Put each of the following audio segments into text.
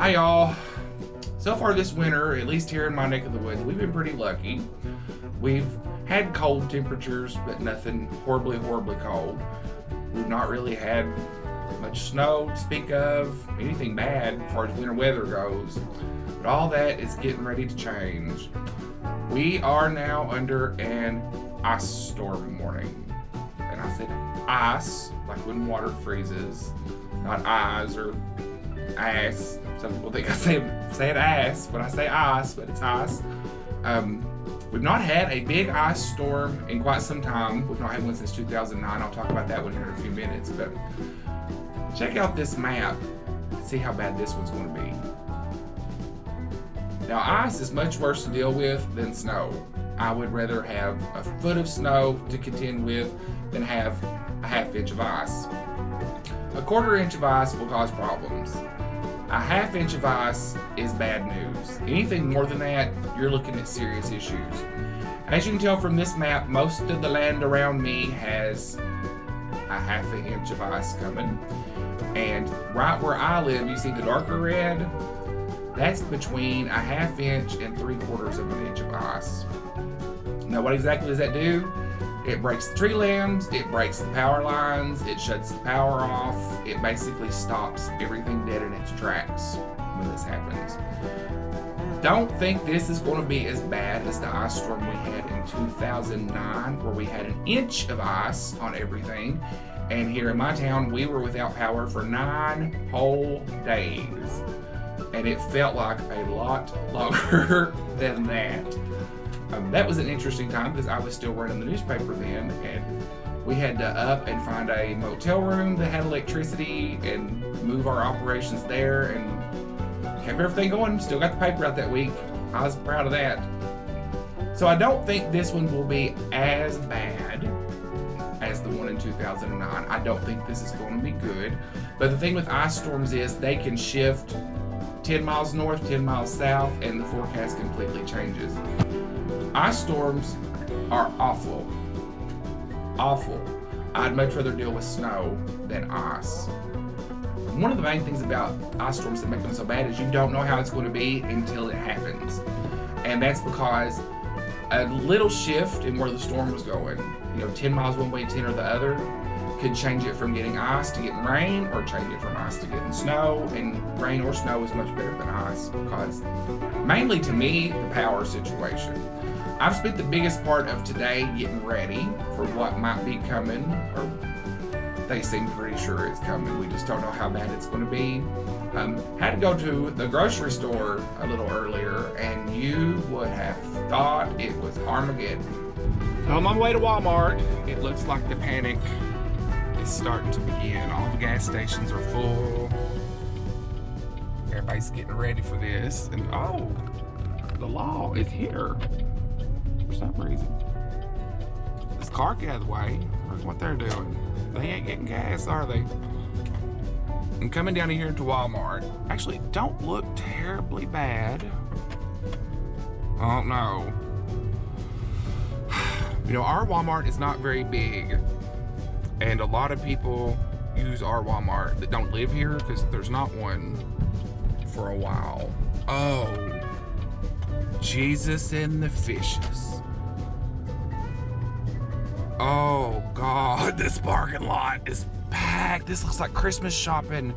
Hi y'all. So far this winter, at least here in my neck of the woods, we've been pretty lucky. We've had cold temperatures, but nothing horribly cold. We've not really had much snow to speak of, anything bad as far as winter weather goes. But all that is getting ready to change. We are now under an ice storm warning. And I said ice, like when water freezes, not eyes or ass. Some people think I say it ass when I say ice, but it's ice. We've not had a big ice storm in quite some time. We've not had one since 2009. I'll talk about that one here in a few minutes. But check out this map. See how bad this one's going to be. Now, ice is much worse to deal with than snow. I would rather have a foot of snow to contend with than have a half inch of ice. A quarter inch of ice will cause problems. A half inch of ice is bad news. Anything more than that, you're looking at serious issues. As you can tell from this map, most of the land around me has a half an inch of ice coming. And right where I live, you see the darker red? That's between a half inch and 3/4 of an inch of ice. Now, what exactly does that do? It breaks the tree limbs, it breaks the power lines, it shuts the power off, it basically stops everything dead in its tracks when this happens. Don't think this is going to be as bad as the ice storm we had in 2009, where we had an inch of ice on everything, and here in my town we were without power for 9 whole days, and it felt like a lot longer than that. That was an interesting time because I was still running the newspaper then, and we had to up and find a motel room that had electricity and move our operations there and kept everything going. Still got the paper out that week. I was proud of that. So I don't think this one will be as bad as the one in 2009. I don't think this is going to be good. But the thing with ice storms is they can shift 10 miles north, 10 miles south, and the forecast completely changes. Ice storms are awful. Awful. I'd much rather deal with snow than ice. One of the main things about ice storms that make them so bad is you don't know how it's going to be until it happens. And that's because a little shift in where the storm was going, 10 miles one way, 10 or the other, could change it from getting ice to getting rain, or change it from ice to getting snow. And rain or snow is much better than ice because, mainly to me, the power situation. I've spent the biggest part of today getting ready for what might be coming, or they seem pretty sure it's coming. We just don't know how bad it's going to be. Had to go to the grocery store a little earlier, and you would have thought it was Armageddon. So I'm on my way to Walmart. It looks like the panic is starting to begin. All the gas stations are full. Everybody's getting ready for this, and the law is here. For some reason. This car get out of the way. Look what they're doing. They ain't getting gas, are they? I'm coming down here to Walmart. Actually, don't look terribly bad. Oh no. Our Walmart is not very big, and a lot of people use our Walmart that don't live here because there's not one for a while. Oh, Jesus and the fishes. Oh God, this parking lot is packed. This looks like Christmas shopping.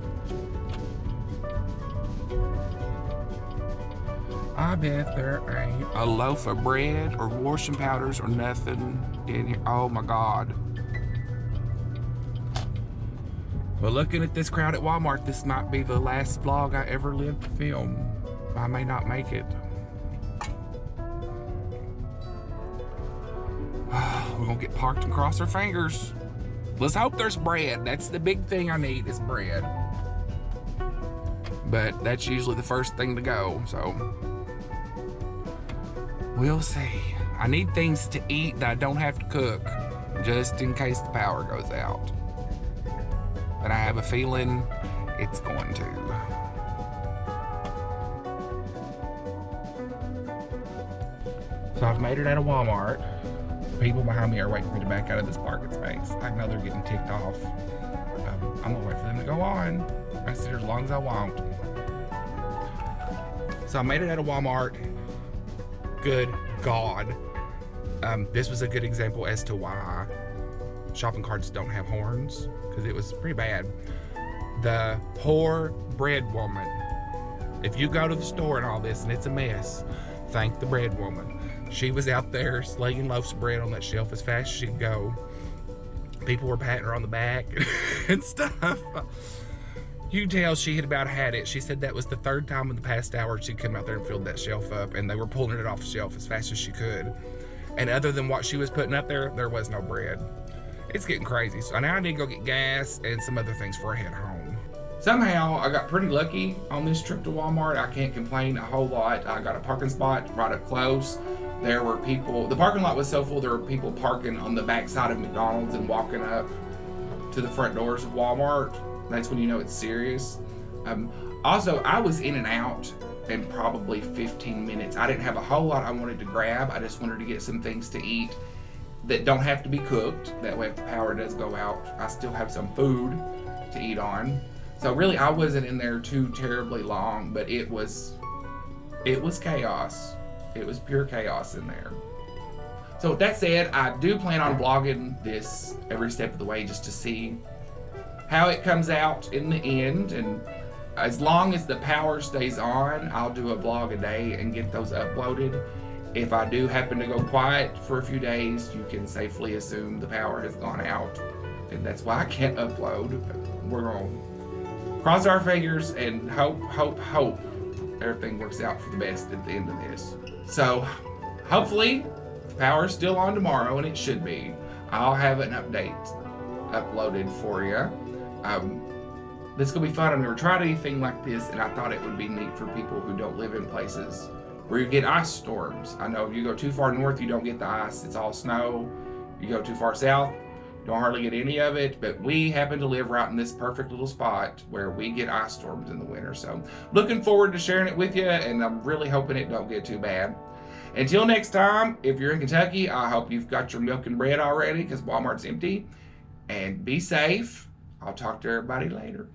I bet there ain't a loaf of bread or washing powders or nothing in here. Oh my God. Well, looking at this crowd at Walmart, this might be the last vlog I ever lived to film. I may not make it. We're gonna get parked and cross our fingers. Let's hope there's bread. That's the big thing I need is bread. But that's usually the first thing to go, so we'll see. I need things to eat that I don't have to cook, just in case the power goes out. But I have a feeling it's going to. So I've made it out of Walmart. People behind me are waiting for me to back out of this parking space. I know they're getting ticked off. I'm gonna wait for them to go on. I sit here as long as I want. So I made it out of Walmart. Good God. This was a good example as to why shopping carts don't have horns, because it was pretty bad. The poor bread woman. If you go to the store and all this and it's a mess, thank the bread woman. She was out there slinging loaves of bread on that shelf as fast as she could go. People were patting her on the back and stuff. You can tell she had about had it. She said that was the third time in the past hour she'd come out there and filled that shelf up, and they were pulling it off the shelf as fast as she could. And other than what she was putting up there was no bread. It's getting crazy. So now I need to go get gas and some other things before I head home. Somehow I got pretty lucky on this trip to Walmart. I can't complain a whole lot. I got a parking spot right up close. There were people, the parking lot was so full, there were people parking on the back side of McDonald's and walking up to the front doors of Walmart. That's when you know it's serious. Also, I was in and out in probably 15 minutes. I didn't have a whole lot I wanted to grab. I just wanted to get some things to eat that don't have to be cooked. That way if the power does go out, I still have some food to eat on. So really, I wasn't in there too terribly long, but it was chaos. It was pure chaos in there. So with that said, I do plan on vlogging this every step of the way just to see how it comes out in the end. And as long as the power stays on, I'll do a vlog a day and get those uploaded. If I do happen to go quiet for a few days, you can safely assume the power has gone out. And that's why I can't upload. We're going to cross our fingers and hope everything works out for the best at the end of this. So hopefully the power's still on tomorrow, and it should be. I'll have an update uploaded for you. This is going to be fun. I've never tried anything like this, and I thought it would be neat for people who don't live in places where you get ice storms. I know you go too far north, you don't get the ice. It's all snow. You go too far south, you don't hardly get any of it. But we happen to live right in this perfect little spot where we get ice storms in the winter. So looking forward to sharing it with you, and I'm really hoping it don't get too bad. Until next time, if you're in Kentucky, I hope you've got your milk and bread already because Walmart's empty. And be safe. I'll talk to everybody later.